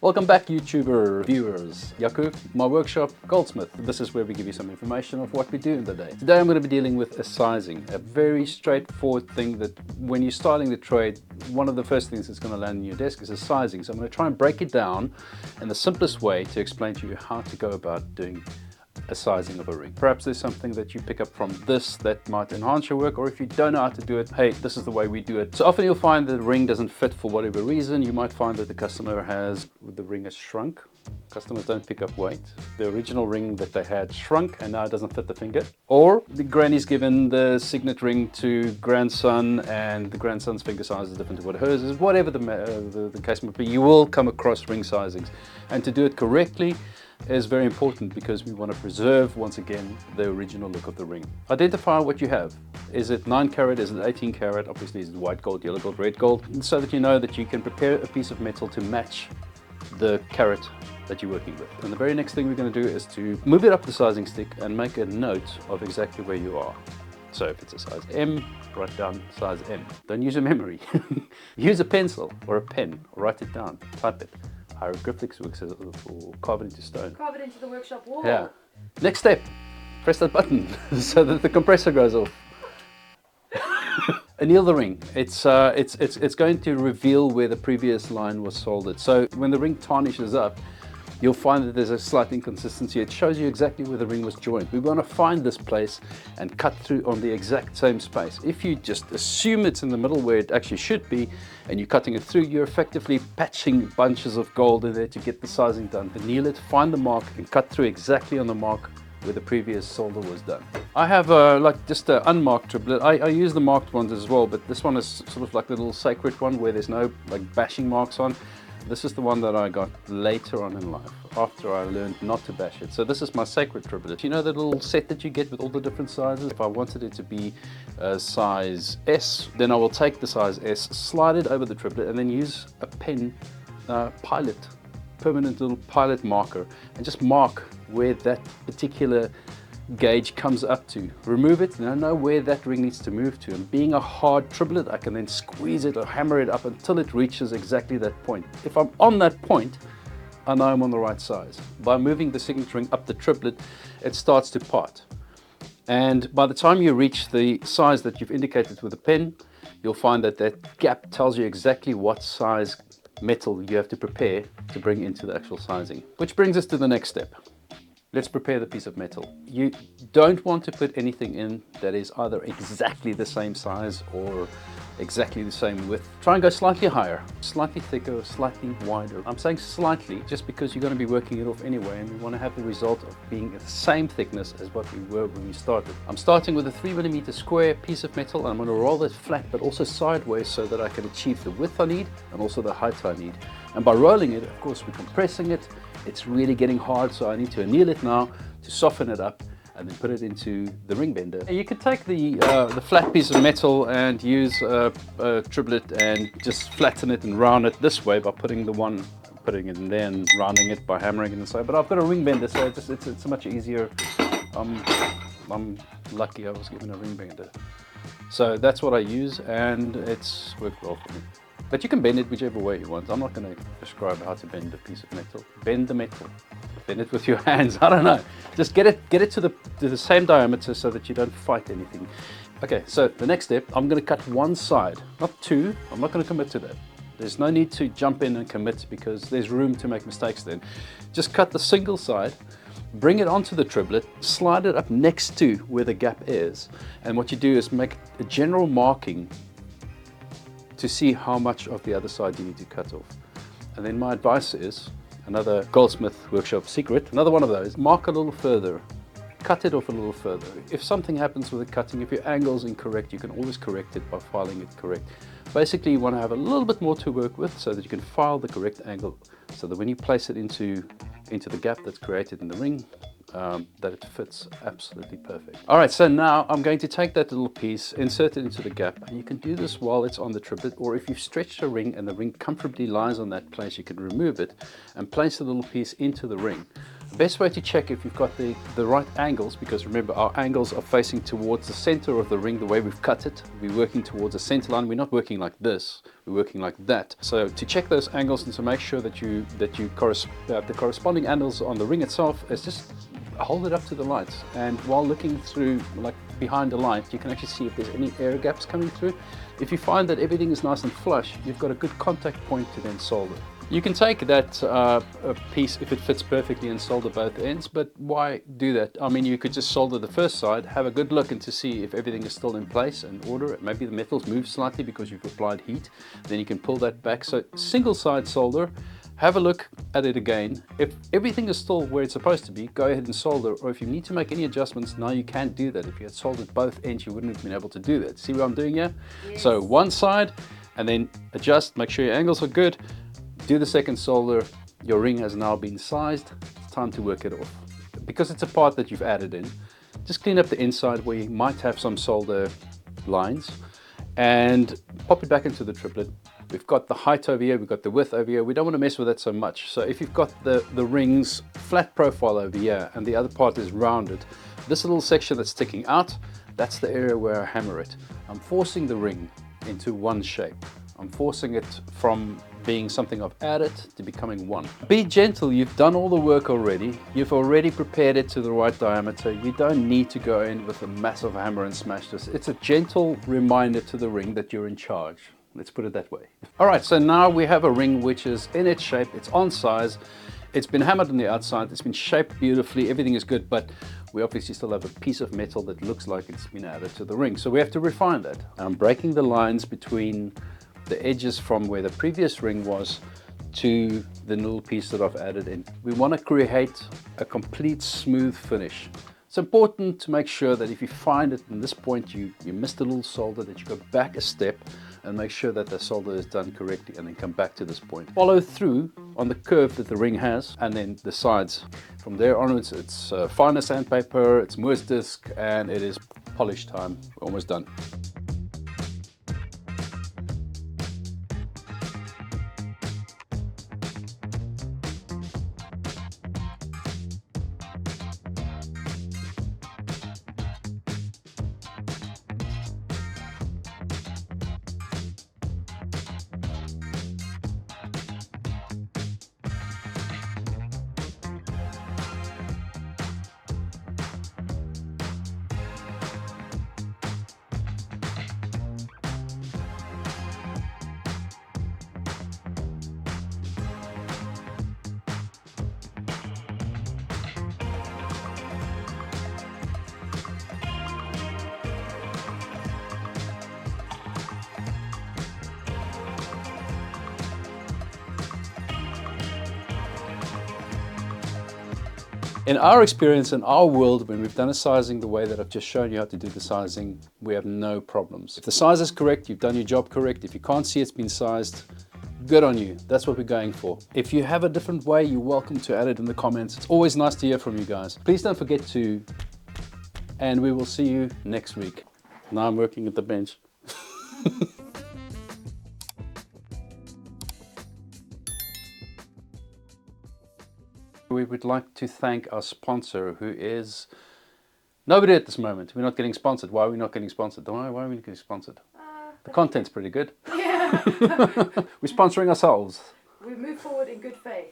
Welcome back, YouTuber viewers. Yaku, my workshop, Goldsmith. This is where we give you some information of what we do in the day. Today I'm going to be dealing with a sizing, a very straightforward thing that when you're starting the trade, one of the first things that's going to land on your desk is a sizing. So I'm going to try and break it down in the simplest way to explain to you how to go about doing a sizing of a ring. Perhaps there's something that you pick up from this that might enhance your work, or if you don't know how to do it, hey, this is the way we do it. So often you'll find that the ring doesn't fit for whatever reason. You might find that the customer the ring has shrunk. Customers don't pick up weight. The original ring that they had shrunk and now it doesn't fit the finger. Or the granny's given the signet ring to grandson and the grandson's finger size is different to what hers is. Whatever the case might be, you will come across ring sizings. And to do it correctly is very important because we want to preserve, once again, the original look of the ring. Identify what you have. Is it 9 carat? Is it 18 carat? Obviously, is it white gold, yellow gold, red gold? So that you know that you can prepare a piece of metal to match the carat that you're working with. And the very next thing we're going to do is to move it up the sizing stick and make a note of exactly where you are. So if it's a size M, write down size M. Don't use a memory. Use a pencil or a pen, or write it down, type it. Hieroglyphics works or carve it into stone. Carve it into the workshop wall. Yeah. Next step, press that button so that the compressor goes off. Anneal the ring. It's going to reveal where the previous line was soldered. So when the ring tarnishes up, you'll find that there's a slight inconsistency. It shows you exactly where the ring was joined. We want to find this place and cut through on the exact same space. If you just assume it's in the middle where it actually should be, and you're cutting it through, you're effectively patching bunches of gold in there to get the sizing done. Anneal it, find the mark, and cut through exactly on the mark where the previous solder was done. I have just an unmarked triplet. I use the marked ones as well, but this one is sort of like the little sacred one where there's no bashing marks on. This is the one that I got later on in life, after I learned not to bash it. So this is my sacred triplet. You know the little set that you get with all the different sizes? If I wanted it to be size S, then I will take the size S, slide it over the triplet, and then use a pen permanent little pilot marker, and just mark where that particular gauge comes up to. Remove it, and I know where that ring needs to move to. And being a hard triplet, I can then squeeze it or hammer it up until it reaches exactly that point. If I'm on that point, I know I'm on the right size. By moving the signet ring up the triplet, it starts to part. And by the time you reach the size that you've indicated with a pen, you'll find that that gap tells you exactly what size metal you have to prepare to bring into the actual sizing. Which brings us to the next step. Let's prepare the piece of metal. You don't want to put anything in that is either exactly the same size or exactly the same width. Try and go slightly higher, slightly thicker, slightly wider. I'm saying slightly just because you're going to be working it off anyway, and we want to have the result of being the same thickness as what we were when we started. I'm starting with a 3mm square piece of metal, and I'm going to roll it flat but also sideways so that I can achieve the width I need and also the height I need. And by rolling it, of course, we're compressing it. It's really getting hard, so I need to anneal it now to soften it up and then put it into the ring bender. You could take the flat piece of metal and use a triplet and just flatten it and round it this way by putting it in there and rounding it by hammering it inside. But I've got a ring bender, so it's much easier. I'm lucky I was given a ring bender. So that's what I use, and it's worked well for me. But you can bend it whichever way you want. I'm not going to prescribe how to bend a piece of metal. Bend the metal. Bend it with your hands. I don't know. Just get it to the same diameter so that you don't fight anything. Okay, so the next step, I'm going to cut one side, not two. I'm not going to commit to that. There's no need to jump in and commit because there's room to make mistakes then. Just cut the single side, bring it onto the triplet, slide it up next to where the gap is. And what you do is make a general marking to see how much of the other side you need to cut off. And then my advice is, another Goldsmith workshop secret, another one of those, mark a little further, cut it off a little further. If something happens with the cutting, if your angle's incorrect, you can always correct it by filing it correct. Basically, you want to have a little bit more to work with so that you can file the correct angle, so that when you place it into the gap that's created in the ring, that it fits absolutely perfect. Alright, so now I'm going to take that little piece, insert it into the gap, and you can do this while it's on the triplet, or if you've stretched a ring and the ring comfortably lies on that place, you can remove it and place the little piece into the ring. The best way to check if you've got the right angles, because remember our angles are facing towards the center of the ring, the way we've cut it. We're working towards a center line. We're not working like this, we're working like that. So to check those angles and to make sure that the corresponding angles on the ring itself is just hold it up to the light, and while looking through, like behind the light, you can actually see if there's any air gaps coming through. If you find that everything is nice and flush, you've got a good contact point to then solder. You can take that piece if it fits perfectly and solder both ends, but why do that? I mean, you could just solder the first side, have a good look and to see if everything is still in place and order. Maybe the metals move slightly because you've applied heat, then you can pull that back. So single side solder, have a look at it again. If everything is still where it's supposed to be, go ahead and solder, or if you need to make any adjustments, now you can't do that. If you had soldered both ends, you wouldn't have been able to do that. See what I'm doing here? Yes. So one side, and then adjust, make sure your angles are good, do the second solder. Your ring has now been sized, it's time to work it off. Because it's a part that you've added in, just clean up the inside where you might have some solder lines, and pop it back into the triplet. We've got the height over here, we've got the width over here. We don't want to mess with that so much. So if you've got the ring's flat profile over here and the other part is rounded, this little section that's sticking out, that's the area where I hammer it. I'm forcing the ring into one shape. I'm forcing it from being something I've added to becoming one. Be gentle, you've done all the work already. You've already prepared it to the right diameter. You don't need to go in with a massive hammer and smash this. It's a gentle reminder to the ring that you're in charge. Let's put it that way. All right, so now we have a ring which is in its shape, it's on size, it's been hammered on the outside, it's been shaped beautifully, everything is good, but we obviously still have a piece of metal that looks like it's been added to the ring. So we have to refine that. I'm breaking the lines between the edges from where the previous ring was to the little piece that I've added in. We want to create a complete smooth finish. It's important to make sure that if you find it in this point, you missed a little solder, that you go back a step and make sure that the solder is done correctly, and then come back to this point. Follow through on the curve that the ring has, and then the sides. From there onwards, it's finer sandpaper, it's Moor's disc, and it is polish time. We're almost done. In our experience, in our world, when we've done a sizing the way that I've just shown you how to do the sizing, we have no problems. If the size is correct, you've done your job correct. If you can't see it's been sized, good on you. That's what we're going for. If you have a different way, you're welcome to add it in the comments. It's always nice to hear from you guys. Please don't forget to, and we will see you next week. Now I'm working at the bench. We would like to thank our sponsor, who is nobody at this moment. We're not getting sponsored. Why are we not getting sponsored? Why are we not getting sponsored? The content's pretty good. Yeah. We're sponsoring ourselves. We move forward in good faith.